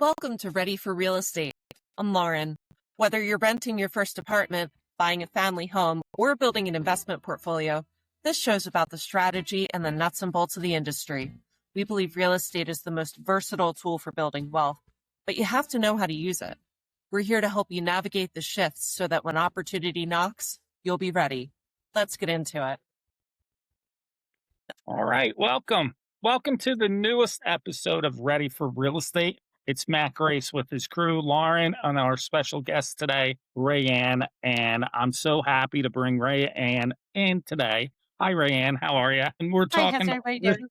Welcome to Ready for Real Estate. I'm Lauren. Whether you're renting your first apartment, buying a family home, or building an investment portfolio, this show's about the strategy and the nuts and bolts of the industry. We believe real estate is the most versatile tool for building wealth, but you have to know how to use it. We're here to help you navigate the shifts so that when opportunity knocks, you'll be ready. Let's get into it. All right, welcome. Welcome to the newest episode of Ready for Real Estate. It's Matt Grace with his crew, Lauren, and our special guest today, Raeann. And I'm so happy to bring Raeann in today. Hi, Raeann. How are you? And we're Hi, how's talking everybody doing?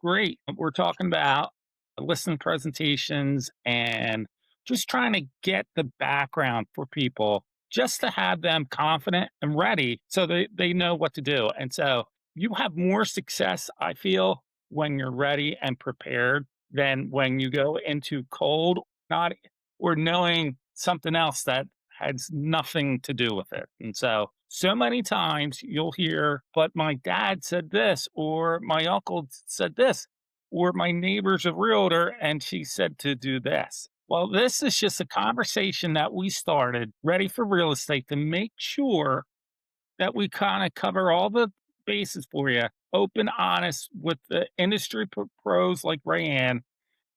great. We're talking about listing presentations and just trying to get the background for people just to have them confident and ready so they know what to do. And so you have more success, I feel, when you're ready and prepared than when you go into cold, not or knowing something else that has nothing to do with it. And so many times you'll hear, but my dad said this, or my uncle said this, or my neighbor's a realtor and she said to do this. Well, this is just a conversation that we started Ready for Real Estate to make sure that we kind of cover all the bases for you, open, honest with the industry pros like Raeann.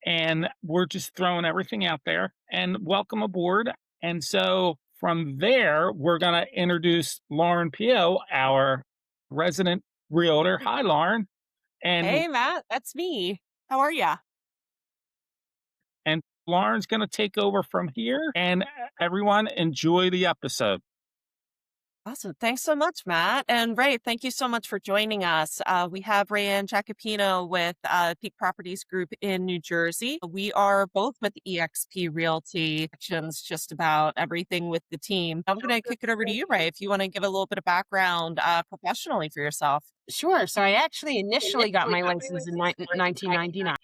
And we're just throwing everything out there and welcome aboard. And so from there, we're going to introduce Lauren Pio, our resident realtor. Hi, Lauren. Hey, Matt, that's me. How are ya? And Lauren's going to take over from here. And everyone, enjoy the episode. Awesome. Thanks so much, Matt. And Ray, thank you so much for joining us. We have Raeann Jackapino with Peak Properties Group in New Jersey. We are both with eXp Realty, actions just about everything with the team. I'm going to kick it over to you, Ray, if you want to give a little bit of background professionally for yourself. Sure. So I actually initially got my license in 1999.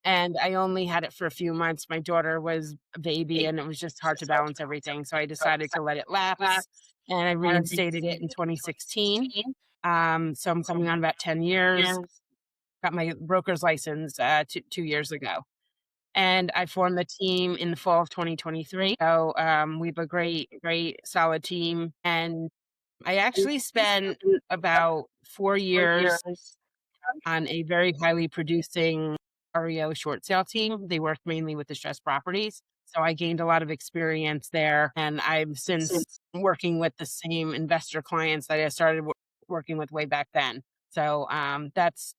And I only had it for a few months. My daughter was a baby and it was just hard to balance everything. So I decided to let it lapse and I reinstated it in 2016. So I'm coming on about 10 years. Got my broker's license 2 years ago. And I formed the team in the fall of 2023. So we have a great solid team. And I actually spent about 4 years on a very highly producing REO short sale team. They work mainly with distressed properties. So I gained a lot of experience there. And I've since working with the same investor clients that I started working with way back then. So that's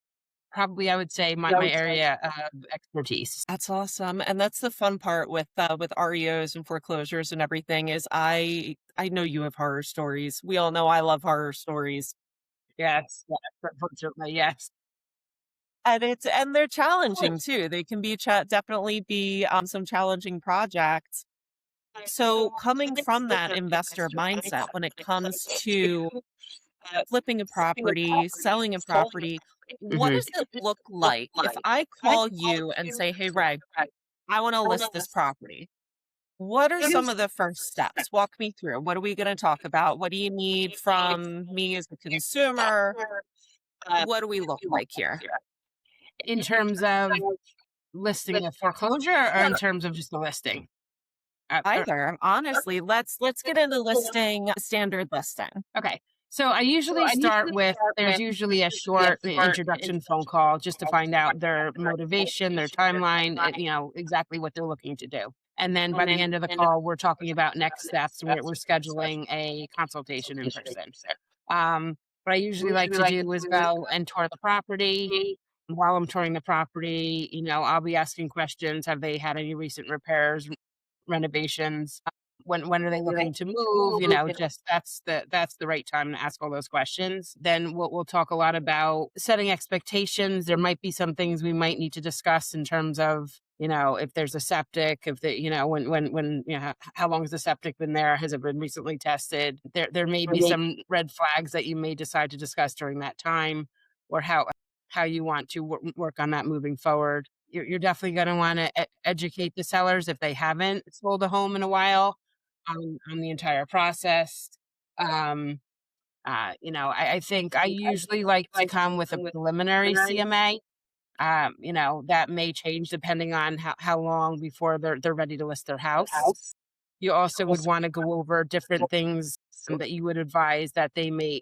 probably, I would say, my area of expertise. That's awesome. And that's the fun part with REOs and foreclosures and everything is I know you have horror stories. We all know I love horror stories. Yes, unfortunately, yes. And they're challenging too. They can be definitely be some challenging projects. So coming from that investor mindset, when it comes to flipping a property, selling a property, what does it look like if I call you and say, "Hey, Ray, I want to list this property"? What are some of the first steps? Walk me through. What are we going to talk about? What do you need from me as a consumer? What do we look like here? In terms of listing a foreclosure or in terms of just the listing? Either. Honestly, let's get into listing, standard listing. Okay. So I usually start with, there's usually a short introduction phone call just to find out their motivation, their timeline, exactly what they're looking to do. And then by the end of the call, we're talking about next steps. We're scheduling a consultation in person. What I usually like to do is go and tour the property. While I'm touring the property, I'll be asking questions. Have they had any recent repairs, renovations? When are they looking to move? Just that's the right time to ask all those questions. Then we'll talk a lot about setting expectations. There might be some things we might need to discuss in terms of, if there's a septic, if when how long has the septic been there? Has it been recently tested? There may be some red flags that you may decide to discuss during that time, or how you want to work on that moving forward. You're definitely going to want to educate the sellers if they haven't sold a home in a while on the entire process. I think I usually like to come with a preliminary CMA. That may change depending on how long before they're ready to list their house. You also would want to go over different things that you would advise that they may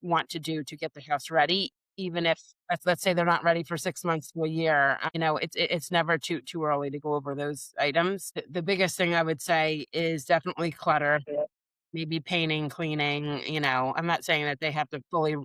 want to do to get the house ready, even if let's say they're not ready for 6 months to a year. It's never too early to go over those items. The biggest thing I would say is definitely clutter. Maybe painting, cleaning. I'm not saying that they have to fully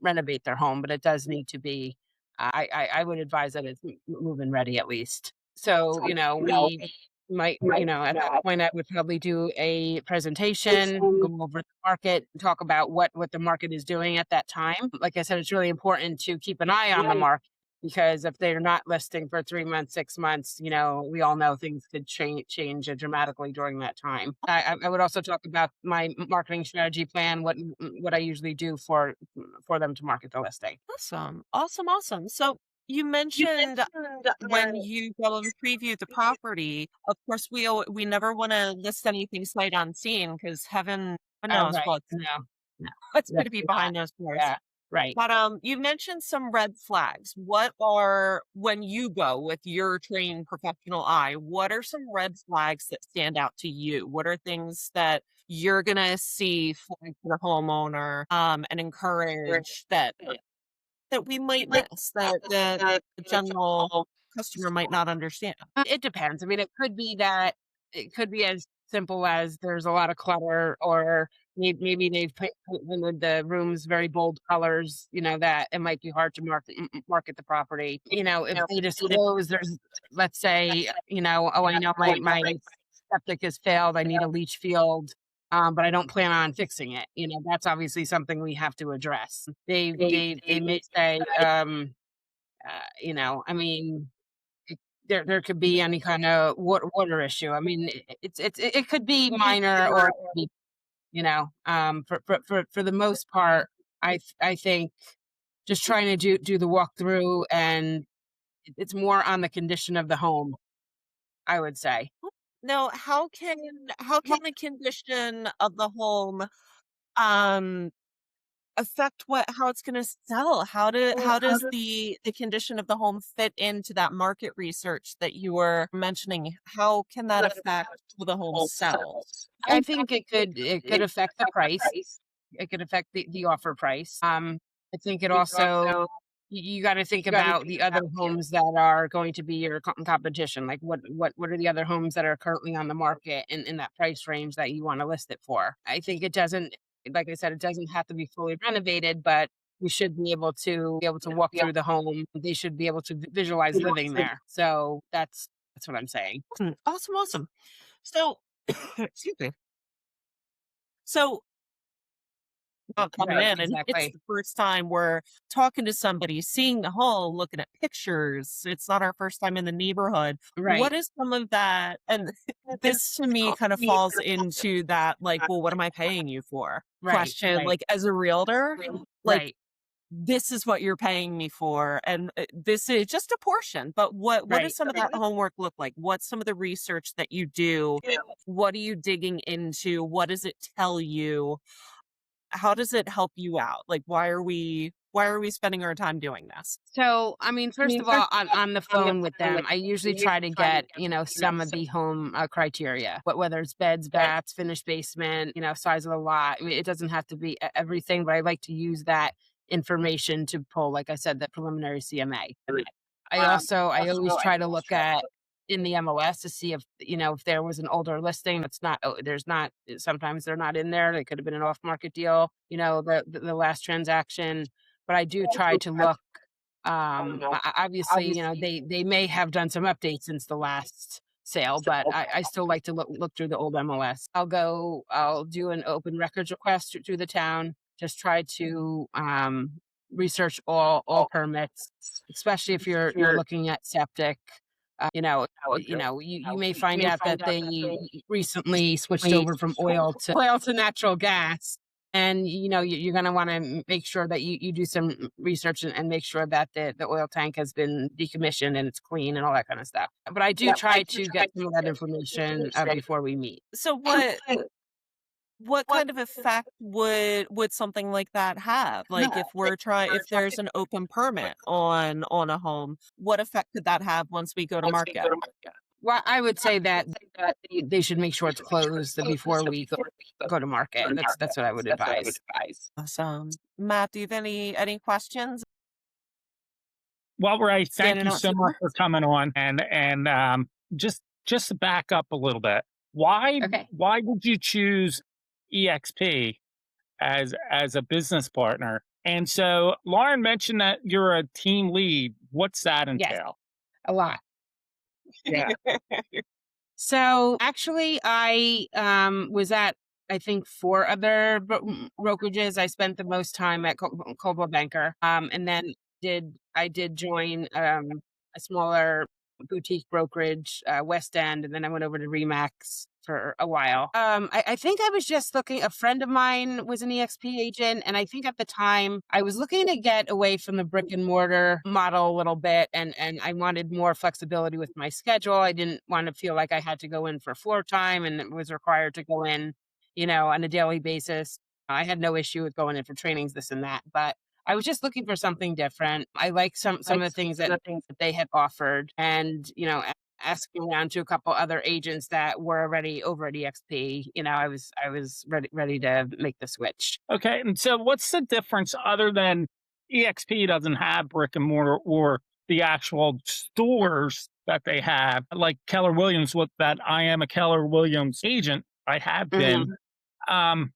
renovate their home, but it does need to be. I would advise that it's move-in ready at least. So we might, at that point, I would probably do a presentation, go over the market, talk about what the market is doing at that time. Like I said, it's really important to keep an eye on the market because if they're not listing for 3 months, 6 months, we all know things could change dramatically during that time. I would also talk about my marketing strategy plan, what I usually do for them to market the listing. Awesome. Awesome. Awesome. So you mentioned when you go and preview the property, of course, we never want to list anything sight unseen because heaven Oh, knows right. what's No, no, what's going to be definitely not. behind those doors. Yeah, right. But you mentioned some red flags. When you go with your trained professional eye, what are some red flags that stand out to you? What are things that you're gonna see flag to the homeowner and encourage that we might miss, that the general customer might not understand? It depends. I mean, it could be as simple as there's a lot of clutter, or maybe they've painted the rooms very bold colors. That it might be hard to market the property. If they disclose there's, let's say, oh, I know my septic has failed. I need a leach field. But I don't plan on fixing it. That's obviously something we have to address. They may say, I mean, there could be any kind of water issue. I mean, it could be minor or it could be, for the most part, I think just trying to do the walkthrough, and it's more on the condition of the home, I would say. Now, how can the condition of the home um affect how it's going to sell? How does the condition of the home fit into that market research that you were mentioning? How can that affect how the home sells? I think it could affect the price. It could affect the offer price. I think it also, you got to think about the other homes that are going to be your competition. Like what are the other homes that are currently on the market in that price range that you want to list it for? I think it doesn't, like I said, it doesn't have to be fully renovated, but we should be able to walk through the home. They should be able to visualize living there. So that's what I'm saying. Awesome, awesome. So, excuse me. So, coming Right, in, and it's exactly. the first time we're talking to somebody, seeing the home, looking at pictures. It's not our first time in the neighborhood. What Right. is some of that? And this to me kind of falls into that, like, well, what am I paying you for? Right. Question. Right. Like, as a realtor, like, Right. this is what you're paying me for, and this is just a portion. But what does Right. some of that homework look like? What's some of the research that you do? What are you digging into? What does it tell you? How does it help you out? Like, why are we spending our time doing this? So, I mean, first of all, on the phone with them, I usually try to get, some of the home criteria, but whether it's beds, baths, finished basement, size of the lot. I mean, it doesn't have to be everything, but I like to use that information to pull, like I said, the preliminary CMA. I always try to look at in the MLS to see if there was an older listing that's not, there's not, sometimes they're not in there. They could have been an off market deal, the last transaction. But I do try to look, obviously, they may have done some updates since the last sale, but I still like to look through the old MLS. I'll do an open records request through the town, just try to, research all permits, especially if you're looking at septic. You may find out that they recently switched over from oil to natural gas. And you're going to want to make sure that you do some research and make sure that the oil tank has been decommissioned and it's clean and all that kind of stuff. But I do try to get some of that information before we meet. So what kind of effect would something like that have? Like if there's an open permit on a home, what effect could that have once we go to market? Well, I would say that they should make sure it's closed before we go to market. That's what I would advise. Awesome. Matt, do you have any questions? Well, Ray, thank Standing you out so much super? for coming on, and just to back up a little bit, Okay. why did you choose EXP as a business partner? And so Lauren mentioned that you're a team lead. What's that Yes, entail? a lot. Yeah. So actually, I was at I think four other brokerages. I spent the most time at Coldwell Banker, and then I did join a smaller boutique brokerage, West End, and then I went over to Remax for a while. I think I was just looking. A friend of mine was an EXP agent, and I think at the time I was looking to get away from the brick and mortar model a little bit, and I wanted more flexibility with my schedule. I didn't want to feel like I had to go in for floor time and was required to go in, on a daily basis. I had no issue with going in for trainings, this and that, but I was just looking for something different. I like some of the things that they had offered, and asking around to a couple other agents that were already over at EXP. I was ready to make the switch. Okay. And so what's the difference other than EXP doesn't have brick and mortar or the actual stores that they have, like Keller Williams, with that I am a Keller Williams agent. I have been. Mhm. Um,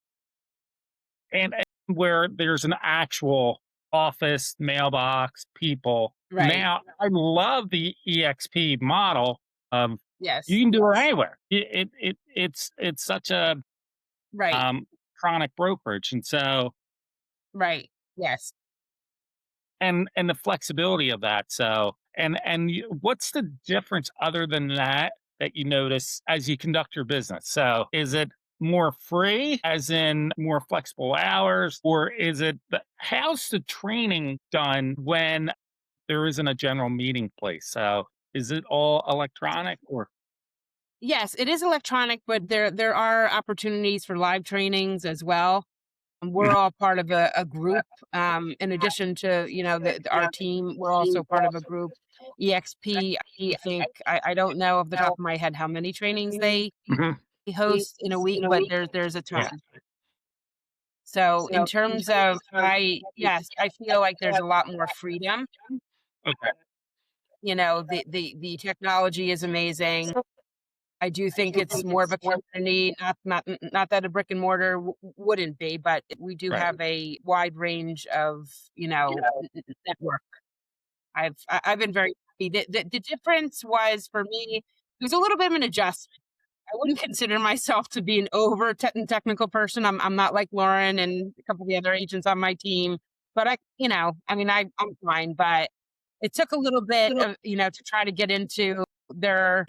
and where there's an actual office, mailbox, people. Right. Now, I love the EXP model of you Yes. can do it anywhere. It's such a Right. chronic brokerage, and so Right. Yes. and the flexibility of that. So what's the difference other than that you notice as you conduct your business? So is it more free, as in more flexible hours, or is it how's the training done when there isn't a general meeting place? So is it all electronic or Yes, it is electronic, but there are opportunities for live trainings as well. We're all part of a group. In addition to our team, we're also part of a group. EXP, I think I don't know off the top of my head how many trainings they Mhm. host in a week, but there's a Yeah. ton. So in terms of yes, I feel like there's a lot more freedom. Okay. The technology is amazing. I do think it's more of a community, not that a brick and mortar wouldn't be, but we do Right. have a wide range of, network. I've been very happy. The difference was for me, it was a little bit of an adjustment. I wouldn't consider myself to be an over technical person. I'm not like Lauren and a couple of the other agents on my team, but I'm fine. But it took a little bit of to try to get into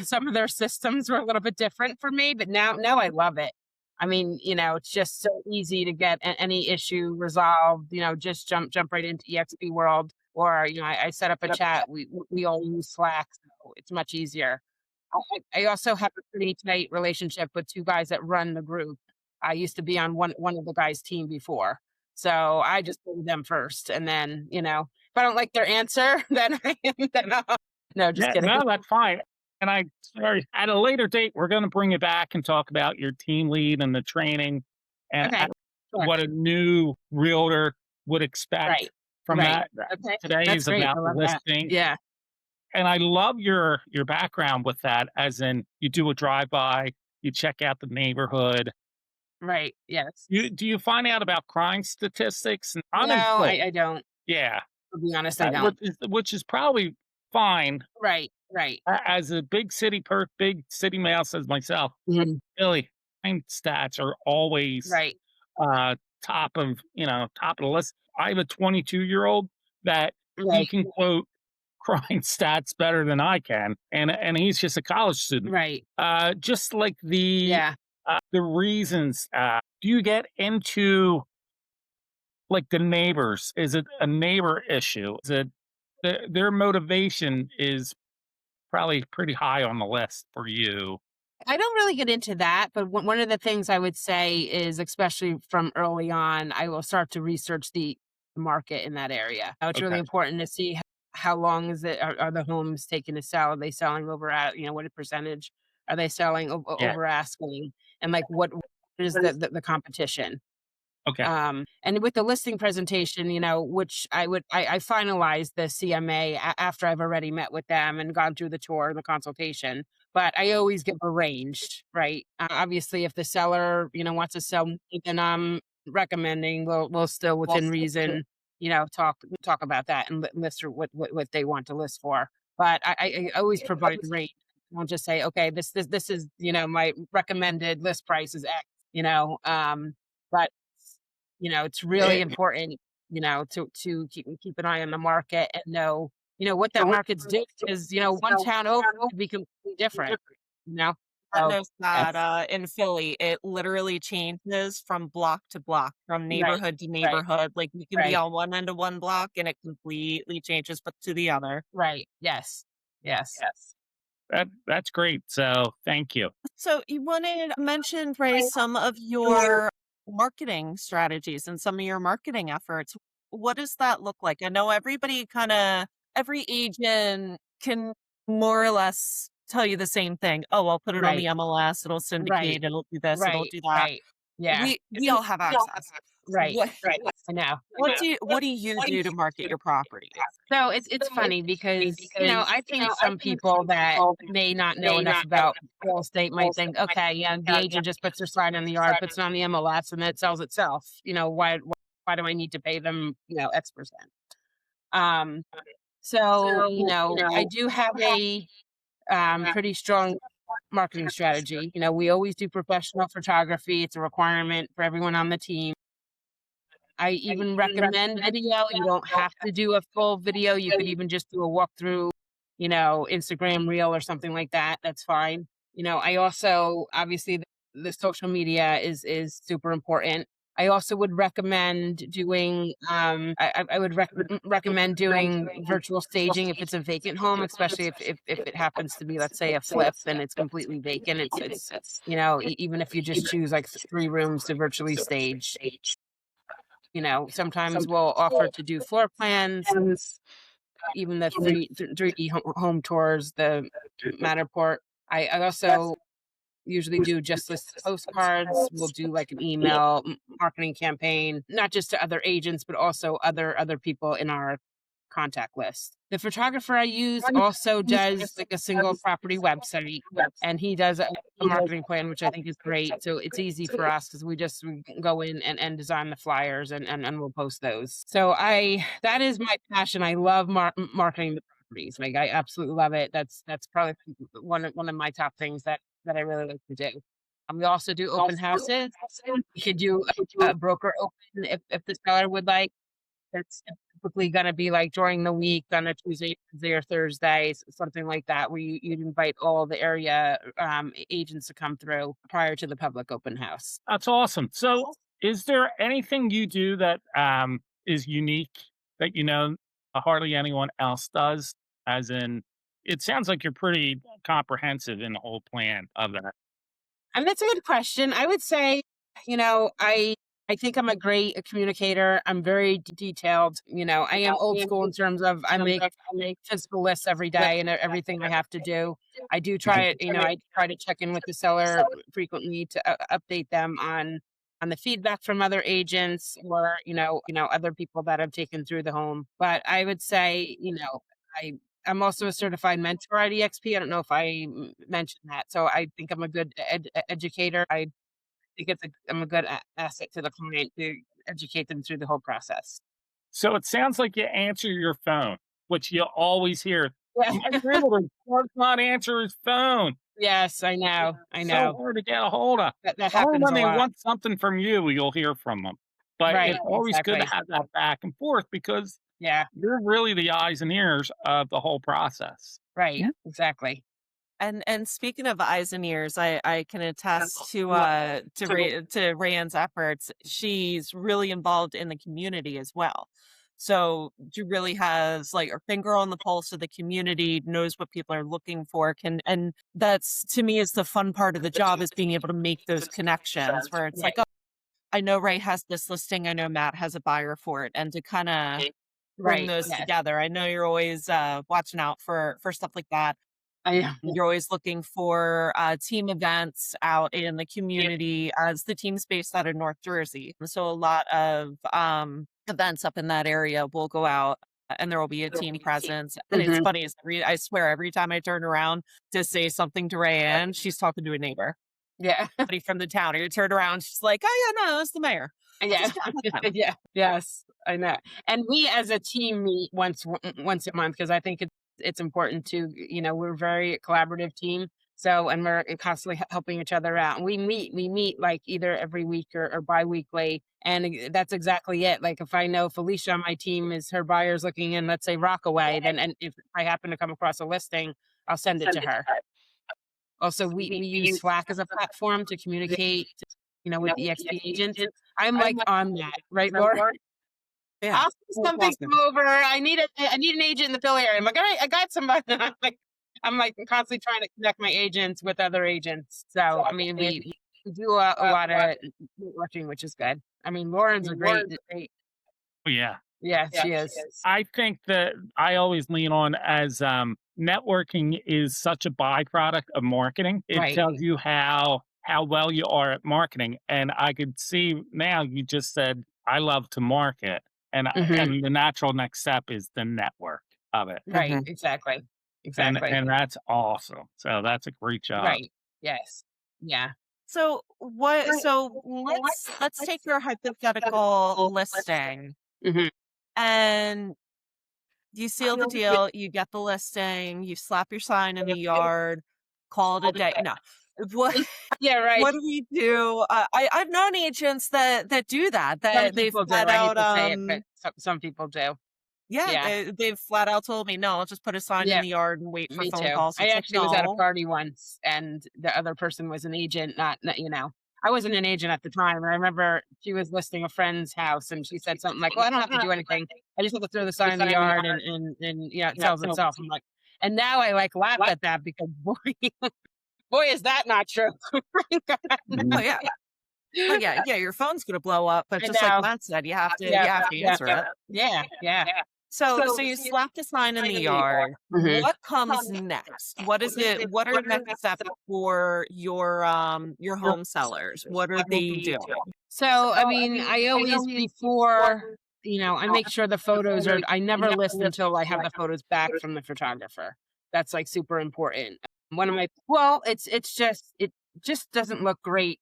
some of their systems were a little bit different for me, but now I love it. I mean, it's just so easy to get any issue resolved. Just jump right into EXP World, or I set up a chat. We all use Slack, so it's much easier. I also have a pretty tight relationship with two guys that run the group. I used to be on one of the guys' team before, so I just go to them first, and then if I don't like their answer, no, just Yeah, kidding. no, that's fine. And I sorry, at a later date, we're going to bring you back and talk about your team lead and the training and Okay, sure. what a new realtor would expect Right, from right. that. Okay, Today that's is great. about I love that. listing. Yeah, And I love your background with that, as in you do a drive by, you check out the neighborhood. right. Yes. Do you find out about crime statistics and No, unemployment? I don't. Yeah, To be honest, I don't. which is probably fine. Right, right. As a big city male says myself, Mhm. really, crime stats are always Right, uh, top of the list. I have a 22-year-old that he right, can quote crime stats better than I can, and he's just a college student. right. Just like Yeah. the reasons. Do you get into like the neighbors? Is it a neighbor issue? Is it their motivation is probably pretty high on the list for you? I don't really get into that, but one of the things I would say is, especially from early on, I will start to research the market in that area. It's really Okay. important to see how long is it are the homes taking to sell? Are they selling over at, what percentage are they selling Yeah. over asking? And like what is the competition? Okay. And with the listing presentation, which I finalized the CMA after I've already met with them and gone through the tour and the consultation. But I always give a range, right? Obviously, if the seller, wants to sell more than I'm recommending, we'll still within reason, talk about that and list what they want to list for. But I always provide a range. I won't just say, okay, this is, my recommended list price is X, but it's really important, to keep an eye on the market and know, what that market's doing because, one town over could be completely different, you know? I So, noticed that, yes. in Philly, it literally changes from block to block, from Right, neighborhood to right, neighborhood. Like, you can be right, on one end of one block, and it completely changes, but to the other. right. Yes. Yes. That's great. So thank you. So you mentioned, Ray, some of your marketing strategies and some of your marketing efforts. What does that look like? I know every agent can more or less tell you the same thing. Oh, I'll put it on Right, the MLS, it'll right, syndicate, it'll do this, it'll right, do that. right. Yeah. We all have access. Right. What I know. what do you do to market your properties? So it's funny because, I think some people that may not know enough about real estate might think, okay, yeah, the agent just puts their sign in the yard, puts it on the MLS, and it sells itself. Why do I need to pay them, X%? Um, so, I do have a pretty strong marketing strategy. We always do professional photography. It's a requirement for everyone on the team. I even recommend video. You don't have to do a full video. You could even just do a walkthrough, Instagram reel or something like that. That's fine. I also obviously the social media is super important. I also would recommend doing I would recommend doing virtual staging if it's a vacant home, especially if it happens to be, let's say, a flip and it's completely vacant. It's even if you just choose like three rooms to virtually stage. Sometimes we'll offer to do floor plans, even the 3D home tours, the Matterport. I also usually do just list postcards. We'll do like an email marketing campaign, not just to other agents, but also other people in our contact list. The photographer I use also does like a single property website, and he does a marketing plan, which I think is great. So it's easy for us because we can go in and design the flyers and we'll post those. So that is my passion. I love marketing the properties. Like I absolutely love it. That's probably one of my top things that I really like to do. We also do open houses. We could do a broker open if the seller would like. That's typically gonna be, like, during the week on a Tuesday or Thursday, something like that, where you'd invite all the area, agents to come through prior to the public open house. That's awesome. So is there anything you do that is unique that hardly anyone else does? As in, it sounds like you're pretty comprehensive in the whole plan of that. And that's a good question. I would say, I think I'm a great communicator. I'm very detailed. I am old school in terms of I make physical lists every day and everything I have to do. I do try it. I try to check in with the seller frequently to update them on the feedback from other agents or other people that have taken through the home. But I would say, I I'm also a certified mentor at eXp. I don't know if I mentioned that. So I think I'm a good educator. I think I'm a good asset to the client to educate them through the whole process. So it sounds like you answer your phone, which you always hear. Yeah. My realtor does not answer his phone. Yes, I know. I So know. hard to get a hold of. That Only happens when a they lot. want something from you, you'll hear from them. But Right. it's always good to Exactly. have that back and forth because Yeah. you're really the eyes and ears of the whole process. Right. Exactly. And speaking of eyes and ears, I can attest to Raeann's efforts. She's really involved in the community as well. So she really has like her finger on the pulse of the community, knows what people are looking for, and that's to me is the fun part of the job is being able to make those connections where it's like, Right. oh, I know Ray has this listing, I know Matt has a buyer for it, and to kind of bring Right. those Yes. together. I know you're always watching out for stuff like that. I know. You're always looking for team events out in the community as the team's based out of North Jersey. So a lot of events up in that area will go out and there will be a team presence. And it's Mhm. funny, I swear every time I turn around to say something to Raeann, she's talking to a neighbor, Yeah. somebody from the town. Or you turn around, she's like, oh yeah, no, it's the mayor. Yeah. Just chat with them. Yeah. Yes, I know. And we as a team meet once a month because I think it's important to, we're a very collaborative team. So, and we're constantly helping each other out. And we meet like either every week or bi-weekly. And that's exactly it. Like if I know Felicia on my team is her buyer's looking in, let's say Rockaway, then, and if I happen to come across a listing, I'll send it to her. Also, we use Slack as a platform to communicate, with the eXp agents. I'm like on that, right, Laura? Yeah. I'll see something Awesome. come over. I need an agent in the Philly area. I'm like, all right, I got somebody. I'm like constantly trying to connect my agents with other agents. So I mean, we do a lot of networking, which is good. I mean, Lauren's a great. Oh, yeah. Yeah, she is. I think that I always lean on as networking is such a byproduct of marketing. It Right. tells you how well you are at marketing. And I could see now you just said I love to market, and Mhm. and the natural next step is the network of it, Right. Mhm. Exactly. and Exactly. that's awesome. So that's a great job. Right. Yes. Yeah. So let's take your hypothetical listing Mhm. and you seal the deal, you get the listing, you slap your sign in the yard, call it a day. No. What Yeah. Right. what do we do? I've known agents that do that, Some that they people do. flat I hate out to say it, but some people do. yeah, Yeah. they've flat out told me, no, I'll just put a sign in Yeah. the yard and wait for Me phone too. calls. I It's like, actually was at a no. party once, and the other person was an agent, not. I wasn't an agent at the time. And I remember she was listing a friend's house, and she said something like, "Well, I don't have to do anything. I just have to throw the sign in the yard, and it sells itself." I'm like, and now I like laugh at that because boy, is that not true. Oh Mhm. yeah. Oh yeah, your phone's gonna blow up, but I just like know. Matt said, you Yeah. have to Yeah. answer it. Yeah. Yeah. So you slap the sign in the yard. Mhm. What comes next? What is it? What are next steps for your home sellers? What are they doing? So, I mean, I always before, I make sure the photos are I never list until I have the photos back from the photographer. That's like super important. One of my well, it just doesn't look great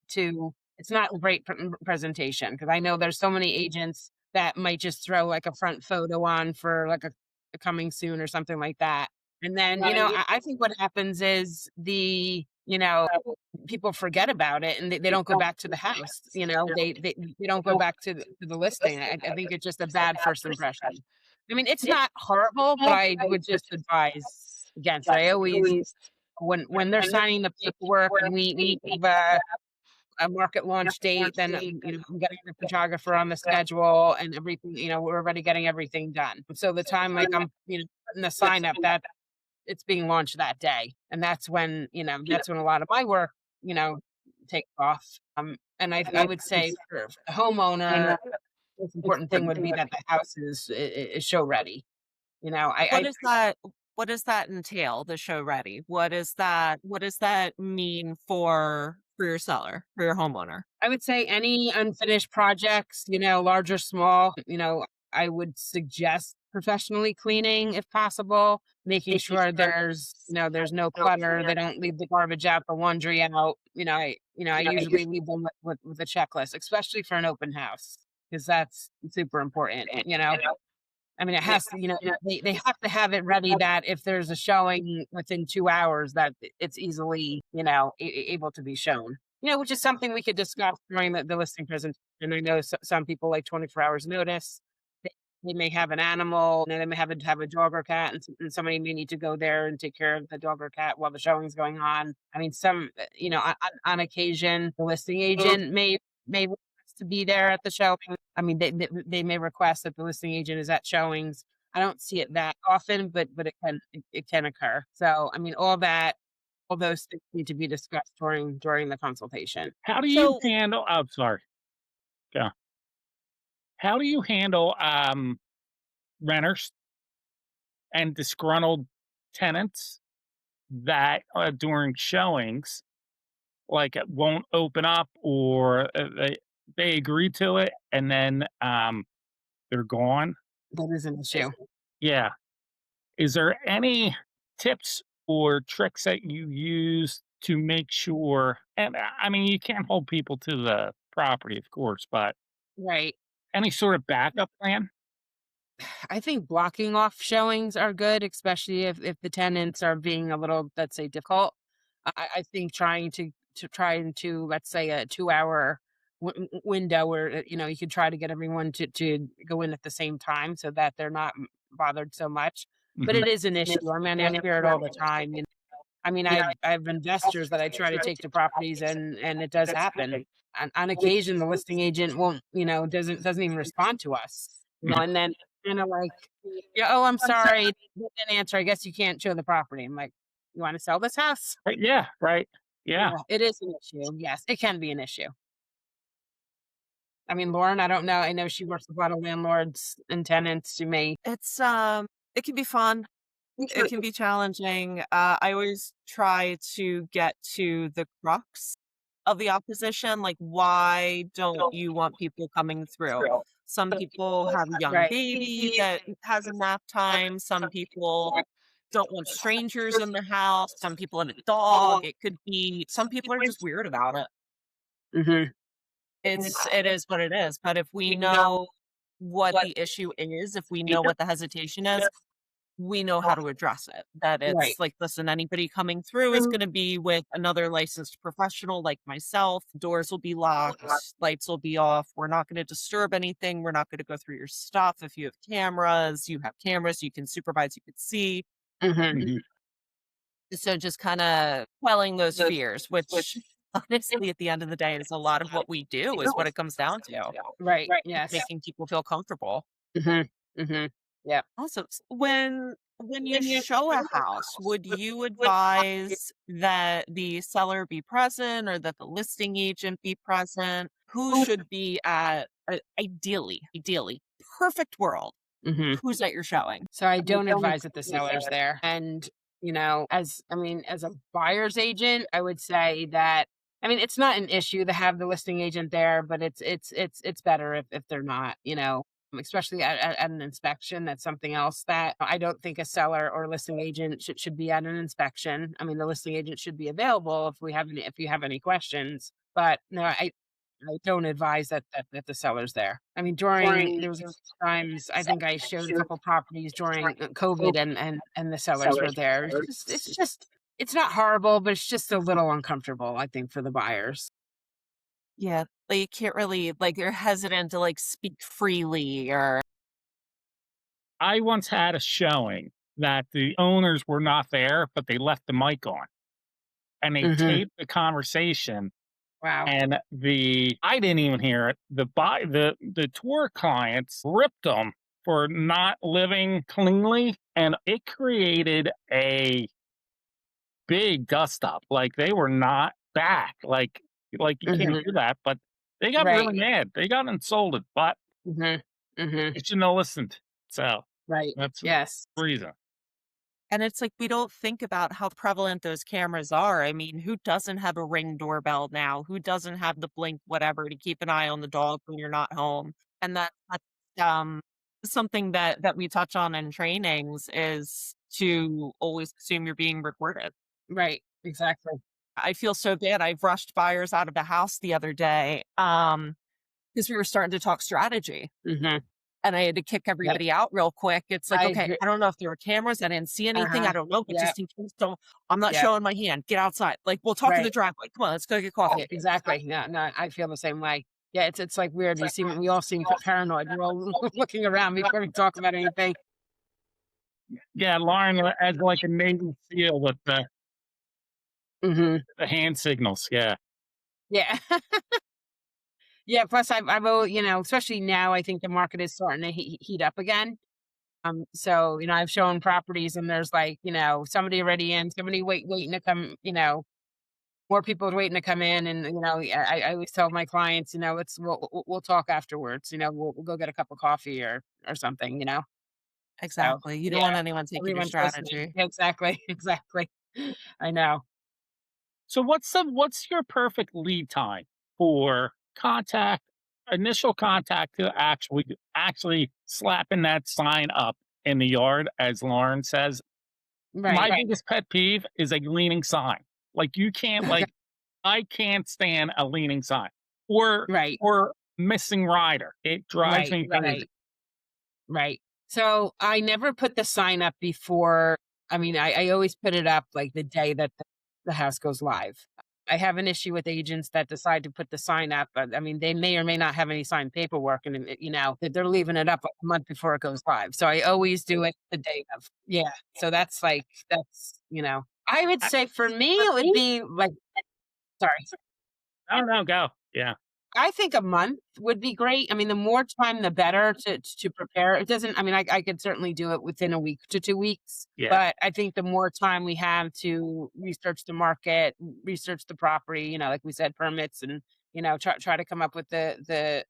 it's not a great presentation because I know there's so many agents that might just throw like a front photo on for like a coming soon or something like that. And then, I think what happens is people forget about it and they don't go back to the house. They don't go back to the listing. I think it's just a bad first impression. I mean, it's not horrible, but I would just advise against it. I always when they're signing the paperwork and we have a market launch date, then I'm getting the photographer on the schedule and everything. We're already getting everything done. So the time like I'm putting the sign up that it's being launched that day. And that's when a lot of my work, you know, takes off. And I would say for the homeowner, the most important thing would be that the house is show ready. What I does that what does that entail, the show ready? What does that mean for your seller, for your homeowner? I would say any unfinished projects, large or small, I would suggest professionally cleaning if possible, making sure there's no clutter. They don't leave the garbage out, the laundry out. I usually leave them with a checklist, especially for an open house, because that's super important. I mean, it Yeah. has to, they have to have it ready that if there's a showing within 2 hours, that it's easily, able to be shown. Which is something we could discuss during the listing presentation. I know some people like 24 hours notice. They, they may have an animal, and they may have a dog or cat, and somebody may need to go there and take care of the dog or cat while the showing's going on. I mean, on occasion, the listing agent may request to be there at the show. I mean, they may request that the listing agent is at showings. I don't see it that often, but it can occur. So I mean, all those things need to be discussed during the consultation. How do you So handle oh, sorry. Yeah. How do you handle, renters and disgruntled tenants that, during showings, like, it won't open up or, they agree to it and then, they're gone? That is an issue. Yeah. Is there any tips or tricks that you use to make sure and, I mean, you can't hold people to the property, of course, but Right. any sort of backup plan? I think blocking off showings are good, especially if the tenants are being a little, let's say, difficult. I think trying to let's say a 2 hour window where you could try to get everyone to go in at the same time so that they're not bothered so much. But Mhm. it is an issue. I mean, I hear it all the time. I mean, I have investors that I try to take to properties, and it does happen. On occasion, the listing agent won't, doesn't even respond to us, Mhm. and then kind of like, yeah, oh, I'm sorry, didn't answer. I guess you can't show the property. I'm like, you want to sell this house? Yeah, right. Yeah. Yeah, it is an issue. Yes, it can be an issue. I mean, Lauren, I don't know. I know she works with a lot of landlords and tenants. She may. it's it can be fun. It can be challenging. I always try to get to the crux of the opposition. Like, why don't you want people coming through? Some people have a young Right. baby that has a nap time. Some people don't want strangers in the house. Some people have a dog. It could be, some people are just weird about it. Hmm. It is what it is. But if we know what the issue is, if we know what the hesitation is, we know how to address it. That Right. it's like, listen, anybody coming through is going to be with another licensed professional like myself. Doors will be locked, lights will be off. We're not going to disturb anything. We're not going to go through your stuff. If you have cameras, you can supervise, you can see. Hmm. Mhm. So just kind of quelling those fears, which honestly, at the end of the day, is a lot of what we do, is what it comes down to, Right. Yes. making people feel comfortable. Hmm. Hmm. Yeah. Awesome. When you show a house, would you advise that the seller be present or that the listing agent be present? Who should be at, ideally, perfect world, Hmm. who's at your showing? So I don't advise that the seller's there. And, as a buyer's agent, I would say that, I mean, it's not an issue to have the listing agent there, but it's better if they're not, especially at an inspection. That's something else that I don't think a seller or listing agent should be at an inspection. I mean, the listing agent should be available if you have any questions. But no, I don't advise that the seller's there. I mean, there was a few times I think I showed a couple properties during COVID, and the sellers were there. It's not horrible, but it's just a little uncomfortable, I think, for the buyers. Yeah, like, you can't really, like, you're hesitant to, like, speak freely or I once had a showing that the owners were not there, but they left the mic on and they Hmm. taped the conversation Wow. and I didn't even hear it. The tour clients ripped them for not living cleanly and it created a big dust up. Like they were not back. Like you can't Hmm. do that, but they got Right. really mad. They got insulted, but Hmm. Hmm. they shouldn't have listened. So Right. that's the Yes. reason. and it's like, we don't think about how prevalent those cameras are. I mean, who doesn't have a Ring doorbell now? Who doesn't have the Blink whatever to keep an eye on the dog when you're not home? And that's, something that we touch on in trainings, is to always assume you're being recorded. Right. Exactly. I feel so bad. I've rushed buyers out of the house the other day, because we were starting to talk strategy. Hmm. And I had to kick Yep. everybody out real quick. It's like, I okay, agree. I don't know if there were cameras. I didn't see anything. Uh-huh. I don't know, but Yep. just in case, don't. I'm not Yep. showing my hand. Get outside. Like, we'll talk in the Right. driveway. Come on, let's go get Yeah, coffee. exactly. No, no, I feel the same way. Yeah, it's like weird. We all seem paranoid. We're all looking around before we talk about anything. Yeah, Lauren as like a Navy SEAL with Hmm. the hand signals. Yeah. Yeah. Yeah, plus especially now, I think the market is starting to heat up again. So, I've shown properties and there's like, somebody already in, somebody waiting to come, more people waiting to come in. And, I always tell my clients, we'll talk afterwards, we'll go get a cup of coffee or something. So Exactly. You don't yeah, want anyone taking your everyone's listening. strategy. Exactly. Exactly. I know. So what's your perfect lead time for initial contact to actually slapping that sign up in the yard, as Lauren says? My Right. biggest pet peeve is a leaning sign. Like you can't Okay. like I can't stand a leaning sign or Right. missing rider. It drives Right. me crazy. Right. Right. So I never put the sign up before. I mean, I always put it up like the day that the house goes live. I have an issue with agents that decide to put the sign up, but I mean, they may or may not have any signed paperwork, and they're leaving it up a month before it goes live. So I always do it the day of. Yeah. So I would I, say for me, it would be like, sorry. I don't know. Go. Yeah. I think a month would be great. I mean, the more time, the better to prepare. It doesn't. I mean, I could certainly do it within a week to 2 weeks, Yeah. but I think the more time we have to research the market, research the property, like we said, permits, and try to come up with the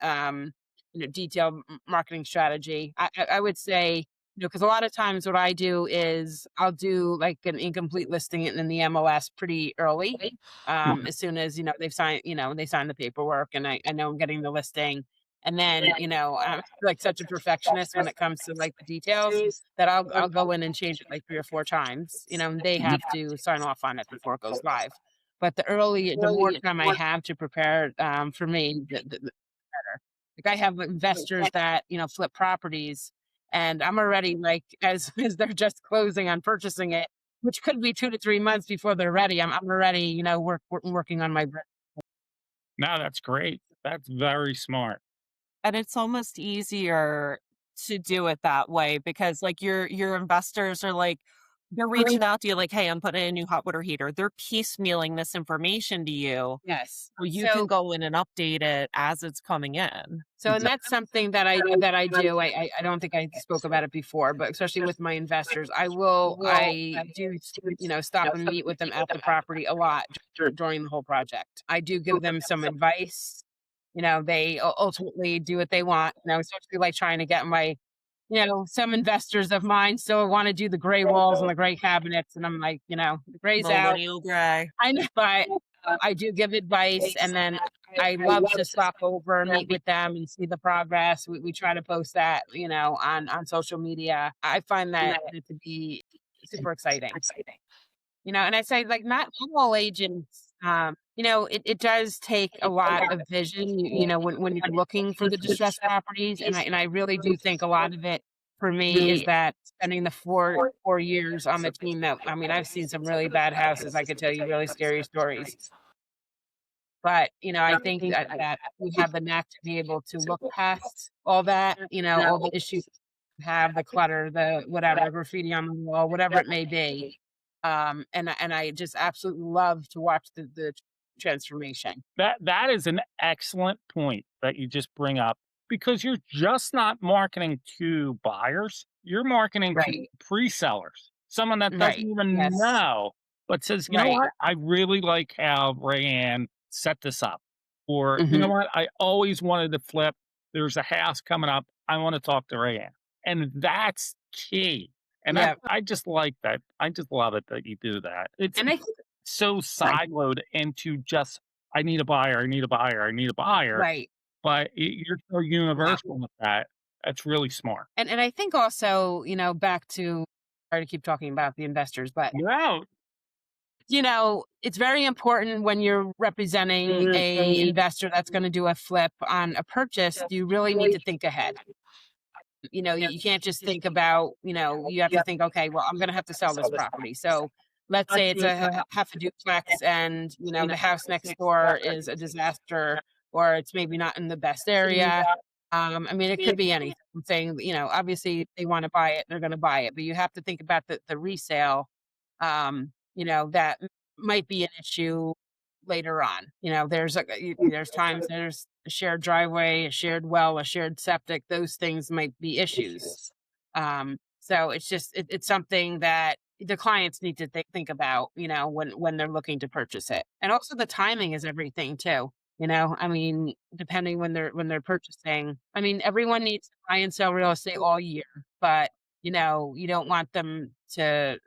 detailed marketing strategy. I would say. Because a lot of times what I do is I'll do like an incomplete listing in the MLS pretty early, Mhm. as soon as they sign the paperwork, and I know I'm getting the listing. And then I'm like such a perfectionist when it comes to like the details that I'll go in and change it like 3 or 4 times, and they have to sign off on it before it goes live. But the more time I have to prepare, for me, the better. Like I have investors that flip properties, and I'm already like, as as they're just closing on purchasing it, which could be 2 to 3 months before they're ready. I'm already, working on my brand. No, that's great. That's very smart. And it's almost easier to do it that way because like your investors are like they're reaching out to you like, "Hey, I'm putting in a new hot water heater." They're piecemealing this information to you Yes. so you can go in and update it as it's coming in. And that's something that I do. I don't think I spoke about it before, but especially with my investors, I do, stop and meet with them at the property a lot during the whole project. I do give them some advice. They ultimately do what they want. Especially like trying to get some investors of mine still want to do the gray walls and the gray cabinets, and I'm like, the gray's out. Millennial gray. I know, but I do give advice, and then I love to stop over and meet with them and see the progress. We try to post that, on social media. I find that to be super exciting. And I say like not all agents. It does take a lot of vision. When you're looking for the distressed properties, and I really do think a lot of it for me is that spending the 4 years on the team. That I mean, I've seen some really bad houses. I could tell you really scary stories. But, I think that we have the knack to be able to look past all that, all the issues we have, the clutter, the whatever, graffiti on the wall, whatever it may be. And I just absolutely love to watch the transformation. That is an excellent point that you just bring up because you're just not marketing to buyers. You're marketing to Right. pre-sellers, someone that doesn't Right. even Yes. know, but says, you know Right. what? I really like how Rayanne set this up. Or, you know Mhm. what? I always wanted to flip. There's a house coming up. I want to talk to Rayanne. And that's key. And Yeah. I just like that. I just love it that you do that. It's And I think so sorry. siloed into just I need a buyer, I need a buyer, I need a buyer, Right. but you're so Yeah. universal with that. That's really smart. And I think also, back to sorry to keep talking about the investors, but No, it's very important when you're representing a investor that's going to do a flip on a purchase. You really need to think ahead. You can't just think about, you have to think, okay, well, I'm going to have to sell this property. So let's say it's a half a duplex, and, the house next door is a disaster, or it's maybe not in the best area. I mean, it could be anything. I'm saying, obviously if they want to buy it, they're going to buy it, but you have to think about the resale, that might be an issue. later on. There's times there's a shared driveway, a shared well, a shared septic. Those things might be issues. So it's something that the clients need to think about, when they're looking to purchase it. And also the timing is everything too. I mean, depending when they're purchasing. I mean, everyone needs to buy and sell real estate all year, but you don't want them to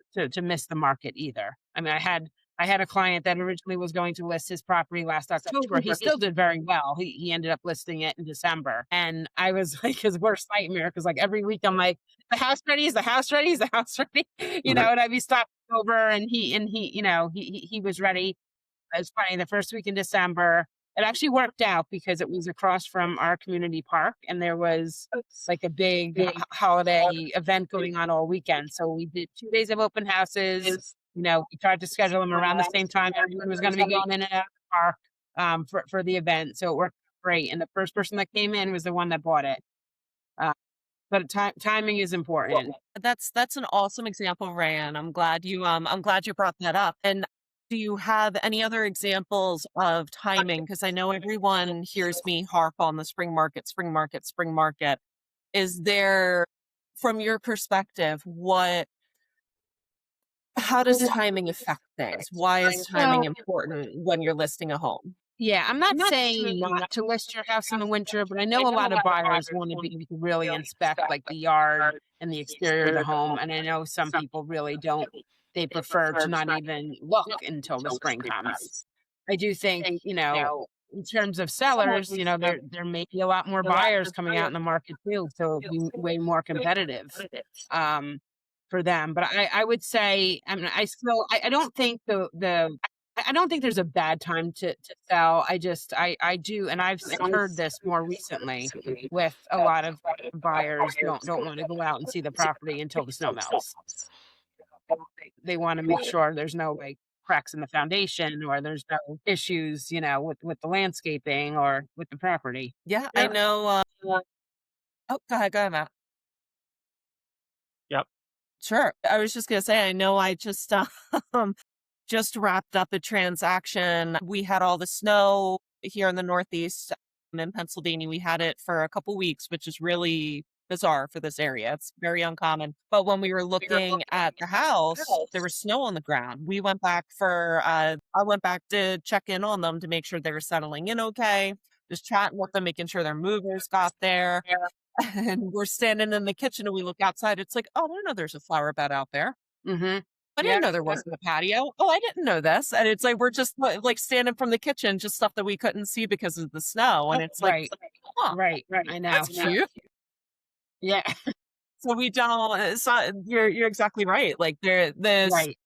miss the market either. I mean, I had a client that originally was going to list his property last October. He still did very well. He ended up listing it in December. And I was like his worst nightmare because like every week I'm like, the house ready? Is the house ready? Is the house ready? And I'd be stopping over and he was ready. It was funny. The first week in December, it actually worked out because it was across from our community park, and there was like a big holiday event going on all weekend. So we did 2 days of open houses. We tried to schedule them around the same time everyone was going to be going in and out of the park for the event. So it worked great. And the first person that came in was the one that bought it. But timing is important. That's an awesome example, Raeann. I'm glad you brought that up. And do you have any other examples of timing? Because I know everyone hears me harp on the spring market, spring market, spring market. Is there, from your perspective, how does timing affect things? Why is timing important when you're listing a home? Yeah, I'm not saying not to list your house in the winter, but I know a lot of buyers want to be able to really inspect like the yard and the exterior of the home. And I know some people really don't. They prefer to not even look until the spring comes. I do think, in terms of sellers, there may be a lot more buyers coming out in the market too. So it'll be way more competitive. For them. But I would say, I mean, I don't think I don't think there's a bad time to sell. I do, and I've heard this more recently with a lot of buyers don't want to go out and see the property until the snow melts. They want to make sure there's no like cracks in the foundation or there's no issues, with the landscaping or with the property. Yeah, I know. Oh, go ahead, Matt. Yep. Sure. I was just gonna say, I know I just just wrapped up a transaction. We had all the snow here in the Northeast. In Pennsylvania. We had it for a couple weeks, which is really bizarre for this area. It's very uncommon. But when we were looking at the house, there was snow on the ground. We went back I went back to check in on them to make sure they were settling in okay, just chatting with them, making sure their movers got there. And we're standing in the kitchen and we look outside. It's like, oh, I didn't know there's a flower bed out there. Mm-hmm. I didn't know there wasn't a patio. Oh, I didn't know this. And it's like, we're just like standing from the kitchen, just stuff that we couldn't see because of the snow. And it's like, huh, right. I know. that's cute. Yeah. So we don't, you're exactly right. Like there's